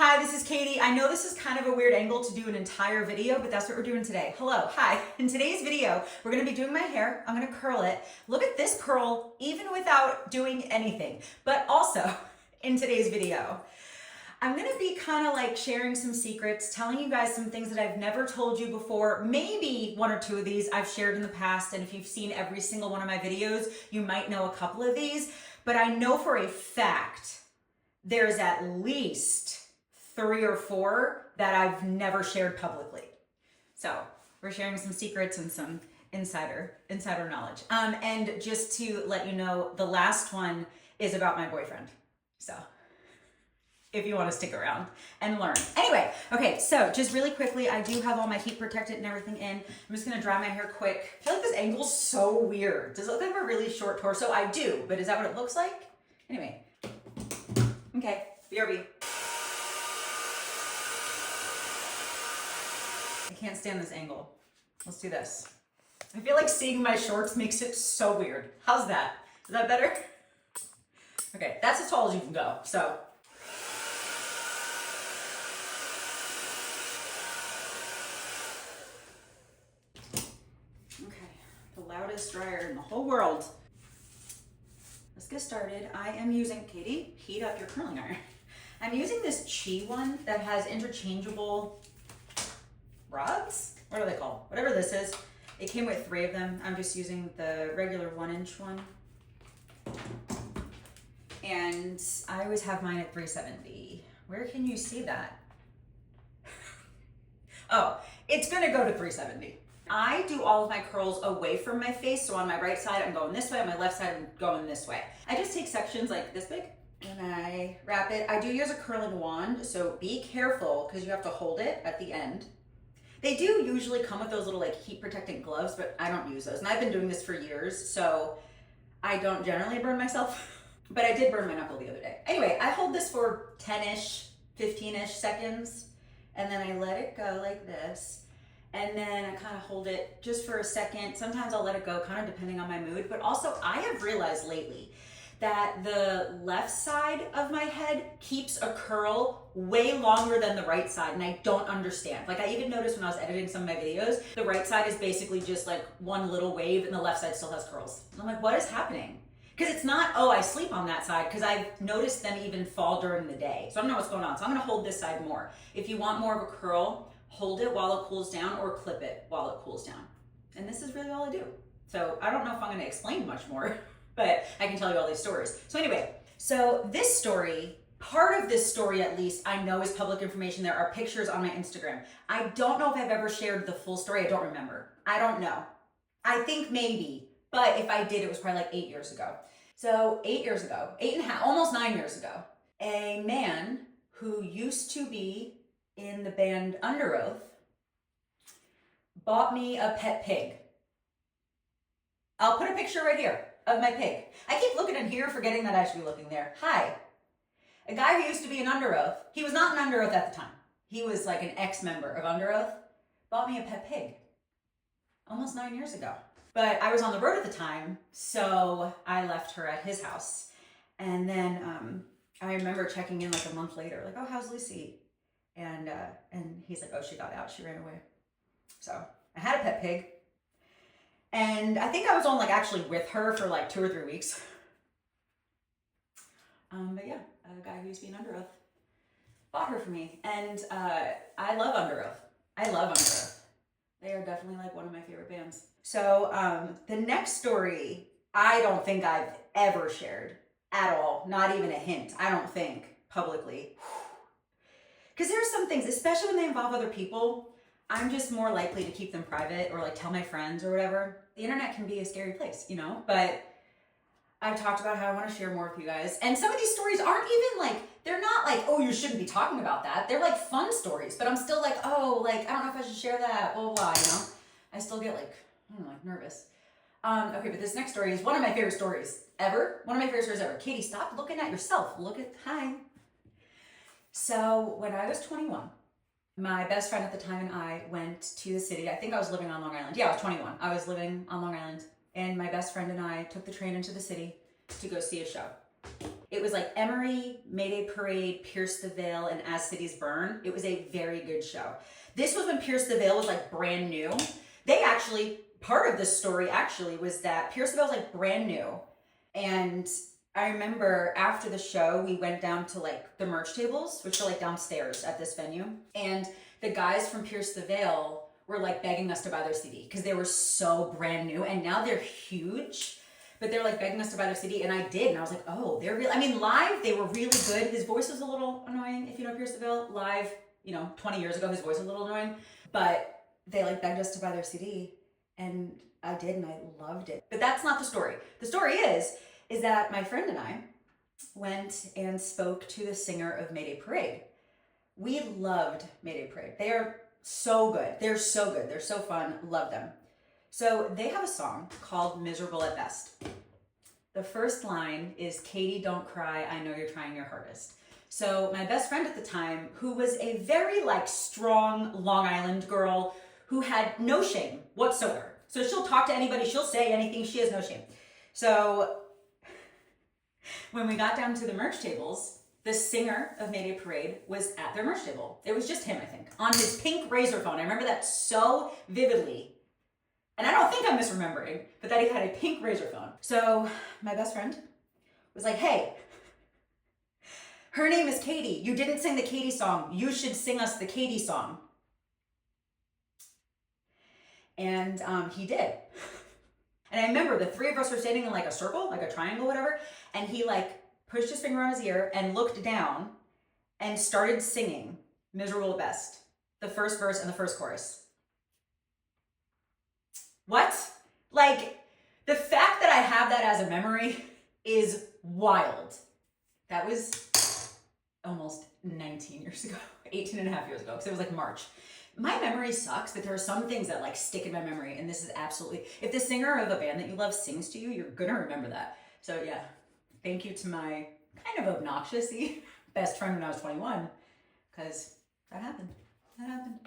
Hi, this is Katie. I know this is kind of a weird angle to do an entire video, but that's what we're doing today. Hello, hi. In today's video, we're gonna be doing my hair. I'm gonna curl it. Look at this curl, even without doing anything. But also, in today's video, I'm gonna be kind of like sharing some secrets, telling you guys some things that I've never told you before. Maybe one or two of these I've shared in the past, and if you've seen every single one of my videos, you might know a couple of these, but I know for a fact there's at least 3 or 4 that I've never shared publicly. So we're sharing some secrets and some insider knowledge. And just to let you know, the last one is about my boyfriend. So if you want to stick around and learn. Anyway, okay, so just really quickly, I do have all my heat protectant and everything in. I'm just gonna dry my hair quick. I feel like this angle's so weird. Does it look like I have a really short torso? I do, but is that what it looks like? Anyway, okay, BRB. I can't stand this angle. Let's do this. I feel like seeing my shorts makes it so weird. How's that? Is that better? Okay, that's as tall as you can go, so. Okay, the loudest dryer in the whole world. Let's get started. I am using, Katie, heat up your curling iron. I'm using this Chi one that has interchangeable rods? What are they called? Whatever this is. It came with 3 of them. I'm just using the regular 1-inch one. And I always have mine at 370. Where can you see that? Oh, it's gonna go to 370. I do all of my curls away from my face. So on my right side, I'm going this way. On my left side, I'm going this way. I just take sections like this big and I wrap it. I do use a curling wand, so be careful because you have to hold it at the end. They do usually come with those little like heat protectant gloves, but I don't use those. And I've been doing this for years, so I don't generally burn myself, but I did burn my knuckle the other day. Anyway, I hold this for 10-ish, 15-ish seconds, and then I let it go like this. And then I kind of hold it just for a second. Sometimes I'll let it go, kind of depending on my mood. But also I have realized lately that the left side of my head keeps a curl way longer than the right side, and I don't understand. Like I even noticed when I was editing some of my videos, the right side is basically just like one little wave and the left side still has curls. And I'm like, what is happening? Because it's not, oh, I sleep on that side, because I've noticed them even fall during the day. So I don't know what's going on. So I'm gonna hold this side more. If you want more of a curl, hold it while it cools down or clip it while it cools down. And this is really all I do. So I don't know if I'm gonna explain much more, but I can tell you all these stories. So anyway, so this story, part of this story at least, I know is public information. There are pictures on my Instagram. I don't know if I've ever shared the full story. I don't remember. I don't know. I think maybe, but if I did, it was probably like 8 years ago. So 8 years ago, 8.5, almost 9 years ago, a man who used to be in the band Under Oath bought me a pet pig. I'll put a picture right here of my pig. I keep looking in here, forgetting that I should be looking there. Hi. A guy who used to be an Under Oath, he was not an Under Oath at the time. He was like an ex-member of Under Oath, bought me a pet pig almost 9 years ago. But I was on the road at the time, so I left her at his house. And then I remember checking in like a month later, like, oh, how's Lucy? And he's like, oh, she got out, she ran away. So I had a pet pig. And I think I was on like actually with her for like 2 or 3 weeks. But yeah, a guy who used to be an Under Oath bought her for me. And I love Under Oath. I love Under Oath. They are definitely like one of my favorite bands. So the next story, I don't think I've ever shared at all. Not even a hint, I don't think, publicly. Because there are some things, especially when they involve other people, I'm just more likely to keep them private or like tell my friends or whatever. The internet can be a scary place, you know, but I've talked about how I want to share more with you guys. And some of these stories aren't even like, they're not like, oh, you shouldn't be talking about that. They're like fun stories, but I'm still like, oh, like, I don't know if I should share that, blah, blah, blah, you know? I still get like, I don't know, like nervous. Okay, but this next story is one of my favorite stories ever. One of my favorite stories ever. Katie, stop looking at yourself. Look at, hi. So when I was 21, my best friend at the time and I went to the city. I think I was living on Long Island. Yeah, I was 21. I was living on Long Island. And my best friend and I took the train into the city to go see a show. It It was like Emory, Mayday Parade, Pierce the Veil, and As Cities Burn. It was a very good show. This was when Pierce the Veil was like brand new. They actually, part of this story actually was that Pierce the Veil was like brand new. And I remember after the show, we went down to like the merch tables, which are like downstairs at this venue. And the guys from Pierce the Veil were like begging us to buy their CD because they were so brand new, and now they're huge, but they're like begging us to buy their CD, and I did, and I was like, oh, they're really, I mean, live, they were really good. His voice was a little annoying, if you know Pierce the Veil. Live, 20 years ago, his voice was a little annoying, but they like begged us to buy their CD, and I did, and I loved it. But that's not the story. The story is that my friend and I went and spoke to the singer of Mayday Parade. We loved Mayday Parade. They are so good. They're so good. They're so fun. Love them. So they have a song called Miserable at Best. The first line is, Katie, don't cry. I know you're trying your hardest. So my best friend at the time, who was a very like strong Long Island girl who had no shame whatsoever. So she'll talk to anybody. She'll say anything. She has no shame. So when we got down to the merch tables, the singer of Mayday Parade was at their merch table. It was just him, I think, on his pink razor phone. I remember that so vividly. And I don't think I'm misremembering, but that he had a pink razor phone. So my best friend was like, hey, her name is Katie. You didn't sing the Katie song. You should sing us the Katie song. And he did. And I remember the three of us were standing in like a circle, like a triangle, whatever. And he like pushed his finger on his ear and looked down and started singing Miserable at Best, the first verse and the first chorus. What? Like, the fact that I have that as a memory is wild. That was almost 19 years ago, 18 and a half years ago, because it was like March. My memory sucks, but there are some things that like stick in my memory, and this is absolutely, if the singer of a band that you love sings to you, you're gonna remember that. So yeah, thank you to my kind of obnoxious-y best friend when I was 21, because that happened. That happened.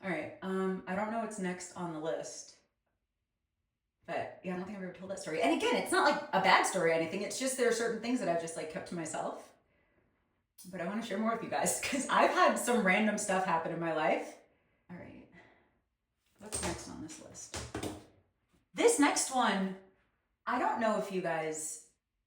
All right, I don't know what's next on the list, but yeah, I don't think I've ever told that story. And again, it's not like a bad story or anything. It's just there are certain things that I've just like kept to myself. But I want to share more with you guys because I've had some random stuff happen in my life. All right, what's next on this list? This next one, I don't know if you guys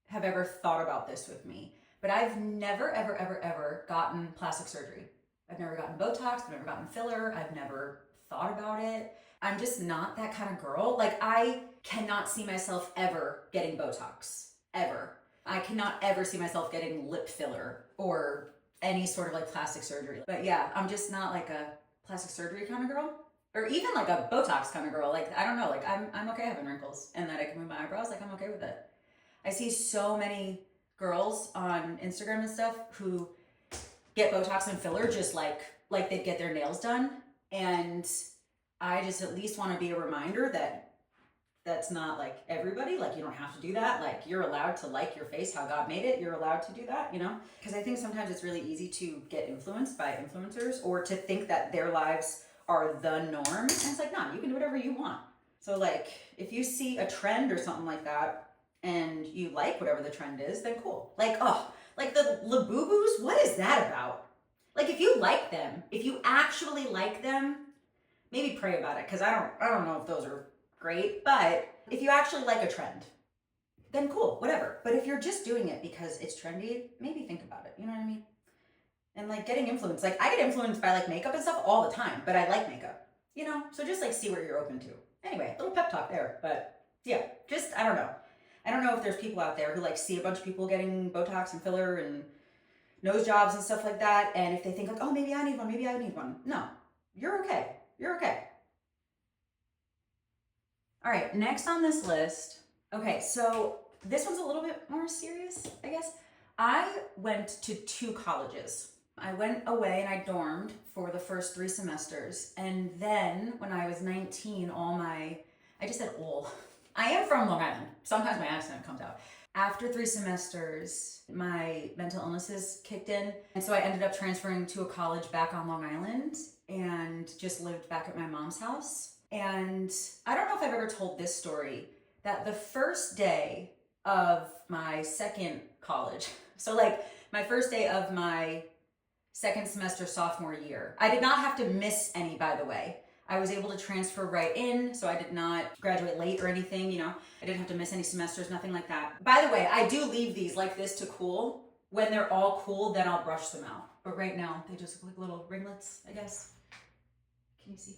have ever thought about this with me, but I've never, ever, ever, ever gotten plastic surgery. I've never gotten Botox, I've never gotten filler, I've never thought about it. I'm just not that kind of girl. Like, I cannot see myself ever getting Botox, ever. I cannot ever see myself getting lip filler or any sort of like plastic surgery. But yeah, I'm just not like a plastic surgery kind of girl, or even like a Botox kind of girl. Like, I don't know, like I'm okay having wrinkles and that I can move my eyebrows. Like, I'm okay with it. I see so many girls on Instagram and stuff who get Botox and filler just like they get their nails done. And I just at least want to be a reminder that that's not like everybody. Like, you don't have to do that. Like, you're allowed to like your face how God made it. You're allowed to do that, Because I think sometimes it's really easy to get influenced by influencers or to think that their lives are the norm. And it's like, no, you can do whatever you want. So like, if you see a trend or something like that and you like whatever the trend is, then cool. Like, like the Labubus, what is that about? Like, if you like them, if you actually like them, maybe pray about it, because I don't know if those are great, but if you actually like a trend, then cool, whatever. But if you're just doing it because it's trendy, maybe think about it, you know what I mean? And like getting influenced, like I get influenced by like makeup and stuff all the time, but I like makeup, So just like see what you're open to. Anyway, little pep talk there, but yeah, just, I don't know. I don't know if there's people out there who like see a bunch of people getting Botox and filler and nose jobs and stuff like that, and if they think like, oh, maybe I need one, maybe I need one. No, you're okay. You're okay. All right, next on this list. Okay, so this one's a little bit more serious, I guess. I went to 2 colleges. I went away and I dormed for the first 3 semesters. And then when I was 19, I just said all. I am from Long Island. Sometimes my accent comes out. After 3 semesters, my mental illnesses kicked in. And so I ended up transferring to a college back on Long Island and just lived back at my mom's house. And I don't know if I've ever told this story, that the first day of my second college So like my first day of my second semester sophomore year, I did not have to miss any, by the way. I was able to transfer right in, so I did not graduate late or anything, you know. I didn't have to miss any semesters, nothing like that. By the way, I do leave these like this to cool. When they're all cool, then I'll brush them out. But right now, they just look like little ringlets, I guess. Can you see?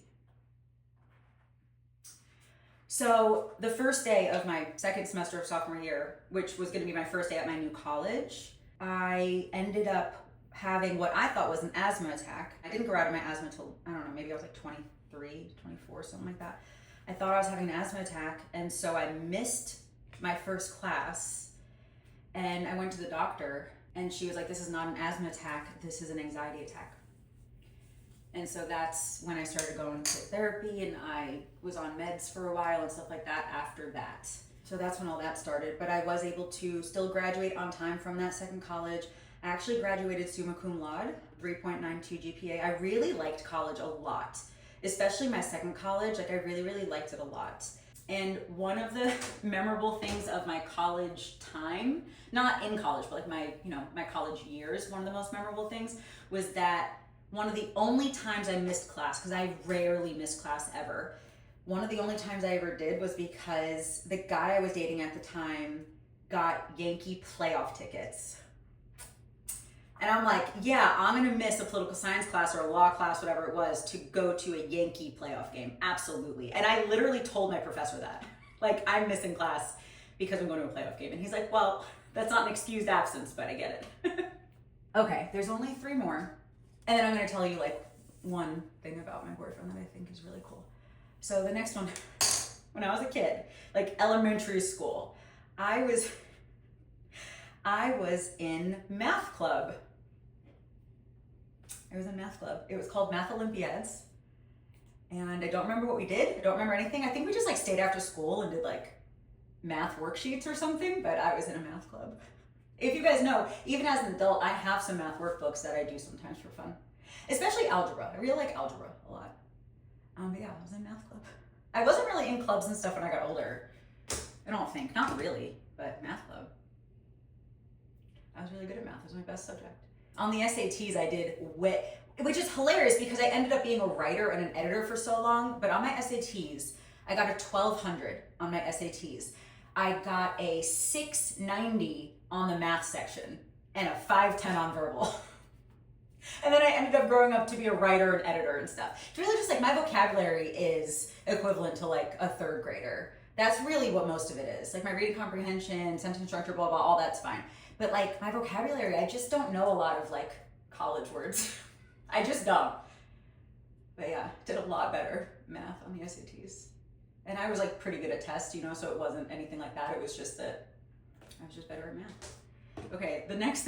So the first day of my second semester of sophomore year, which was gonna be my first day at my new college, I ended up having what I thought was an asthma attack. I didn't grow out of my asthma until, I don't know, maybe I was like 23, 24, something like that. I thought I was having an asthma attack, and so I missed my first class, and I went to the doctor, and she was like, this is not an asthma attack, this is an anxiety attack. And so that's when I started going to therapy, and I was on meds for a while and stuff like that after that. So that's when all that started. But I was able to still graduate on time from that second college. I actually graduated summa cum laude, 3.92 GPA. I really liked college a lot, especially my second college. Like I really, really liked it a lot. And one of the memorable things of my college time, not in college, but like my college years, one of the most memorable things was that one of the only times I missed class, because I rarely miss class ever, one of the only times I ever did was because the guy I was dating at the time got Yankee playoff tickets. And I'm like, yeah, I'm gonna miss a political science class or a law class, whatever it was, to go to a Yankee playoff game. Absolutely. And I literally told my professor that. Like, I'm missing class because I'm going to a playoff game. And he's like, well, that's not an excused absence, but I get it. Okay, there's only 3 more. And then I'm gonna tell you like one thing about my boyfriend that I think is really cool. So the next one, when I was a kid, like elementary school, I was in math club. I was in math club. It was called Math Olympiads. And I don't remember what we did. I don't remember anything. I think we just like stayed after school and did like math worksheets or something, but I was in a math club. If you guys know, even as an adult, I have some math workbooks that I do sometimes for fun. Especially algebra. I really like algebra a lot. But yeah, I was in math club. I wasn't really in clubs and stuff when I got older. I don't think. Not really, but math club. I was really good at math. It was my best subject. On the SATs, I did which is hilarious because I ended up being a writer and an editor for so long, but on my SATs, I got a 1200 on my SATs. I got a 690 on the math section and a 510 on verbal. And then I ended up growing up to be a writer and editor and stuff. It's really just like my vocabulary is equivalent to like a 3rd grader. That's really what most of it is. Like my reading comprehension, sentence structure, blah, blah, all that's fine. But like my vocabulary, I just don't know a lot of like college words. I just don't. But yeah, did a lot better math on the SATs. And I was like pretty good at tests, you know, so it wasn't anything like that. It was just that I was just better at math. Okay, the next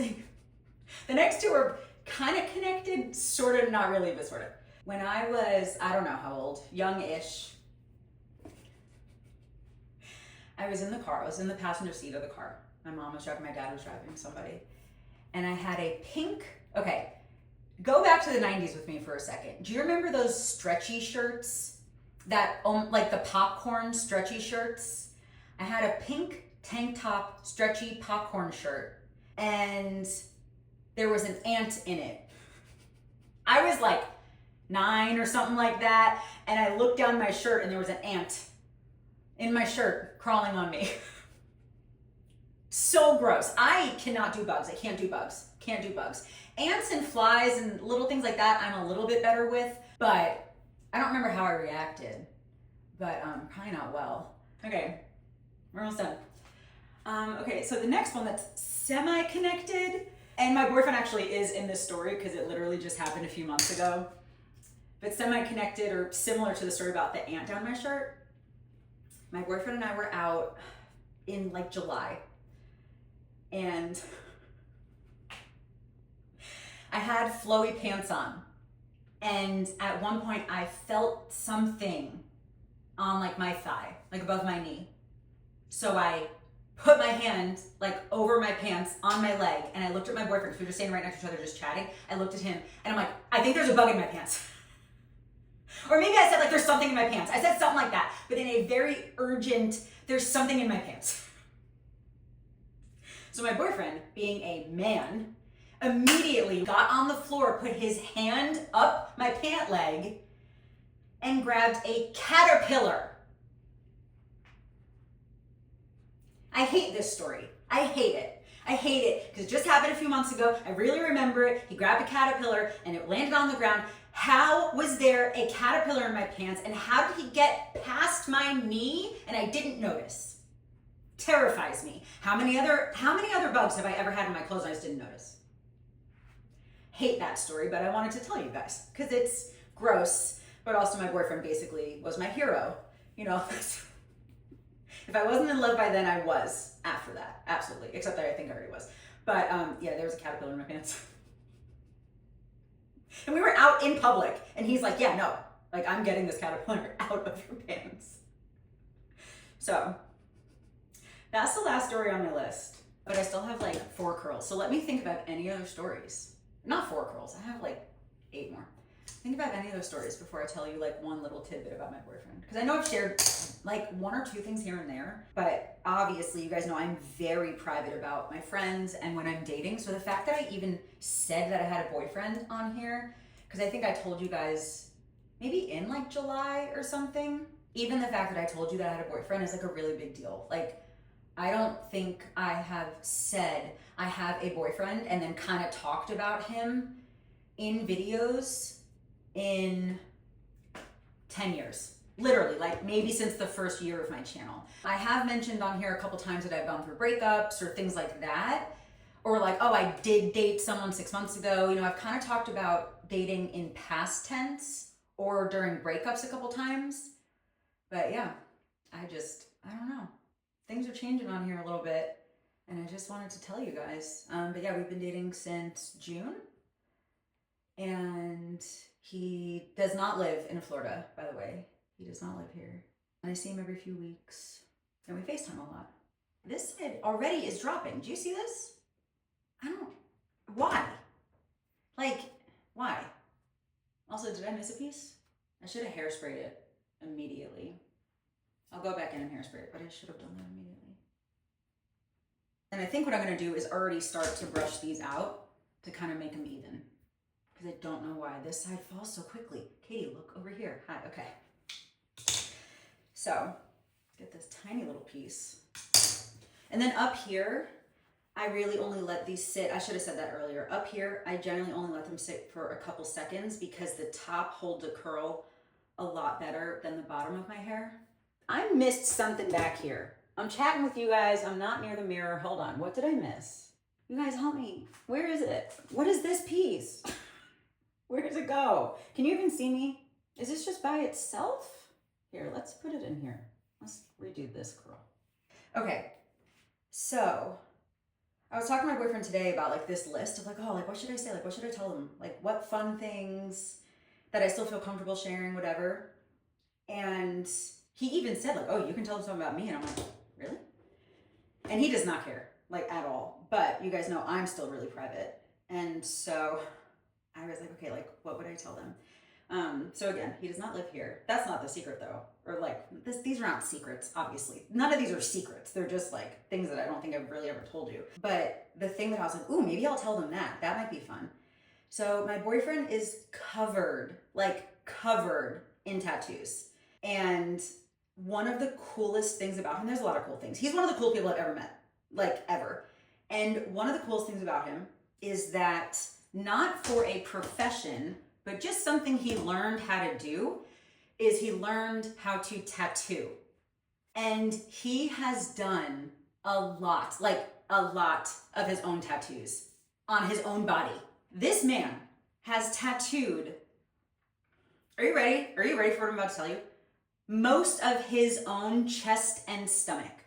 2 are kind of connected, sort of, not really, but sort of. When I was, I don't know how old, young-ish, I was in the car. I was in the passenger seat of the car. My mom was driving, my dad was driving, somebody. And I had a pink, okay, go back to the 90s with me for a second. Do you remember those stretchy shirts? That, like the popcorn stretchy shirts? I had a pink tank top stretchy popcorn shirt, and there was an ant in it. I was like 9 or something like that, and I looked down my shirt and there was an ant in my shirt crawling on me. So gross. I cannot do bugs. I can't do bugs. Can't do bugs. Ants and flies and little things like that I'm a little bit better with, but I don't remember how I reacted. But probably not well. Okay, we're almost done. Okay, so the next one that's semi-connected, and my boyfriend actually is in this story because it literally just happened a few months ago, but semi-connected or similar to the story about the ant down my shirt. My boyfriend and I were out in like July, and I had flowy pants on, and at one point I felt something on like my thigh, like above my knee. So I put my hand like over my pants on my leg, and I looked at my boyfriend because we were standing right next to each other just chatting. I looked at him and I'm like, I think there's a bug in my pants. Or maybe I said like there's something in my pants. I said something like that, but in a very urgent, there's something in my pants. So my boyfriend, being a man, immediately got on the floor, put his hand up my pant leg, and grabbed a caterpillar. I hate this story. I hate it. I hate it because it just happened a few months ago. I really remember it. He grabbed a caterpillar and it landed on the ground. How was there a caterpillar in my pants and how did he get past my knee and I didn't notice? Terrifies me. How many other bugs have I ever had in my clothes and I just didn't notice? Hate that story, but I wanted to tell you guys because it's gross, but also my boyfriend basically was my hero. You know, if I wasn't in love by then, I was after that. Absolutely. Except that I think I already was. But yeah, there was a caterpillar in my pants. And we were out in public and he's like, yeah, no, like I'm getting this caterpillar out of your pants. So that's the last story on my list, but I still have like 4 curls. So let me think about any other stories. Not 4 curls, I have like 8 more. Think about any other stories before I tell you like one little tidbit about my boyfriend. Because I know I've shared like 1 or 2 things here and there, but obviously you guys know I'm very private about my friends and when I'm dating. So the fact that I even said that I had a boyfriend on here, because I think I told you guys maybe in like July or something, even the fact that I told you that I had a boyfriend is like a really big deal. Like, I don't think I have said I have a boyfriend and then kind of talked about him in videos in 10 years. Literally, like maybe since the first year of my channel. I have mentioned on here a couple times that I've gone through breakups or things like that. Or like, oh, I did date someone 6 months ago. You know, I've kind of talked about dating in past tense or during breakups a couple times. But yeah, I don't know. Things are changing on here a little bit. And I just wanted to tell you guys. But yeah, we've been dating since June. And he does not live in Florida, by the way. He does not live here. And I see him every few weeks. And we FaceTime a lot. This side already is dropping. Do you see this? Why? Like, why? Also, did I miss a piece? I should have hairsprayed it immediately. I'll go back in and hairspray it, but I should have done that immediately. And I think what I'm gonna do is already start to brush these out to kind of make them even. Because I don't know why this side falls so quickly. Katie, look over here. Hi, okay. So, get this tiny little piece. And then up here, I really only let these sit. I should have said that earlier. Up here, I generally only let them sit for a couple seconds because the top holds a curl a lot better than the bottom of my hair. I missed something back here. I'm chatting with you guys. I'm not near the mirror. Hold on. What did I miss? You guys help me. Where is it? What is this piece? Where does it go? Can you even see me? Is this just by itself? Here, let's put it in here. Let's redo this curl. Okay, so I was talking to my boyfriend today about like this list of like, oh, like what should I say? Like what should I tell them? Like what fun things that I still feel comfortable sharing, whatever. And he even said like, oh, you can tell them something about me. And I'm like, really? And he does not care, like at all. But you guys know I'm still really private. And so I was like, okay, like what would I tell them? So again, he does not live here. That's not the secret though. Or like these are not secrets, obviously. None of these are secrets. They're just like things that I don't think I've really ever told you. But the thing that I was like, ooh, maybe I'll tell them that. That might be fun. So my boyfriend is covered in tattoos. And one of the coolest things about him, there's a lot of cool things. He's one of the cool people I've ever met, like ever. And one of the coolest things about him is that not for a profession, but just something he learned how to do, is he learned how to tattoo. And he has done a lot of his own tattoos on his own body. This man has tattooed, are you ready? Are you ready for what I'm about to tell you? Most of his own chest and stomach.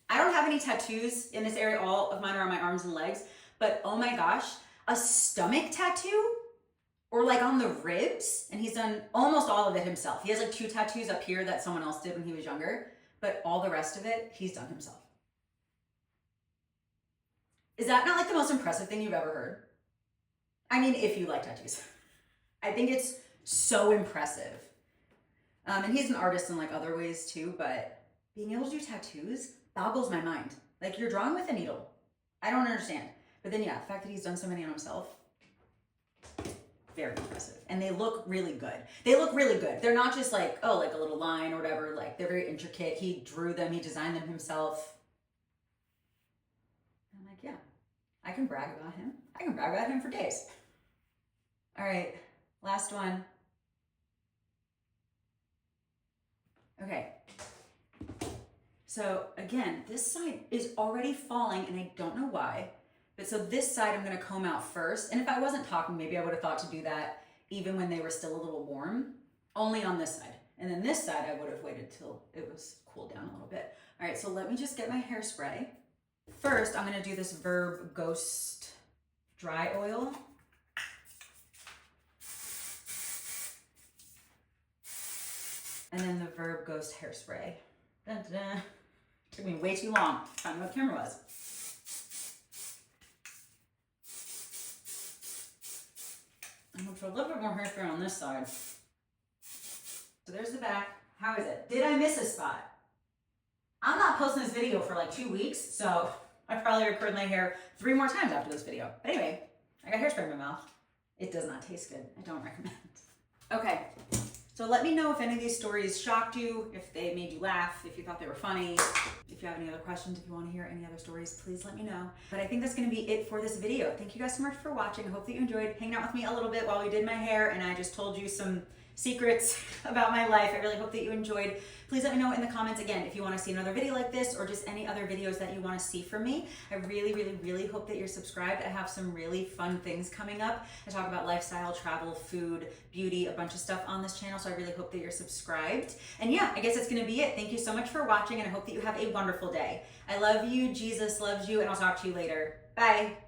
I don't have any tattoos in this area. All of mine are on my arms and legs, but oh my gosh, a stomach tattoo? Or like on the ribs, and he's done almost all of it himself. He has like 2 tattoos up here that someone else did when he was younger, but all the rest of it, he's done himself. Is that not like the most impressive thing you've ever heard? I mean, if you like tattoos. I think it's so impressive. And he's an artist in like other ways too, but being able to do tattoos boggles my mind. Like, you're drawing with a needle. I don't understand. But then, yeah, the fact that he's done so many on himself, very impressive. And they look really good. They look really good. They're not just like, oh, like a little line or whatever. Like, they're very intricate. He drew them. He designed them himself. And I'm like, yeah, I can brag about him. I can brag about him for days. All right, last one. Okay. So again, this side is already falling and I don't know why. But so this side I'm gonna comb out first. And if I wasn't talking, maybe I would have thought to do that even when they were still a little warm, only on this side. And then this side I would have waited till it was cooled down a little bit. All right, so let me just get my hairspray. First, I'm gonna do this Verb Ghost Dry Oil. And then the Verb Ghost Hairspray. Dun, dun, dun. Took me way too long to find what the camera was. I'm gonna put a little bit more hairspray on this side. So there's the back. How is it? Did I miss a spot? I'm not posting this video for like 2 weeks, so I probably recorded my hair 3 more times after this video. But anyway, I got hairspray in my mouth. It does not taste good. I don't recommend. Okay, so let me know if any of these stories shocked you, if they made you laugh, if you thought they were funny. If you have any other questions, if you want to hear any other stories, please let me know. But I think that's going to be it for this video. Thank you guys so much for watching. I hope that you enjoyed hanging out with me a little bit while we did my hair and I just told you some secrets about my life. I really hope that you enjoyed. Please let me know in the comments again if you want to see another video like this or just any other videos that you want to see from me. I really, really, really hope that you're subscribed. I have some really fun things coming up. I talk about lifestyle, travel, food, beauty, a bunch of stuff on this channel, so I really hope that you're subscribed. And yeah, I guess that's going to be it. Thank you so much for watching, and I hope that you have a wonderful day. I love you, Jesus loves you, and I'll talk to you later. Bye.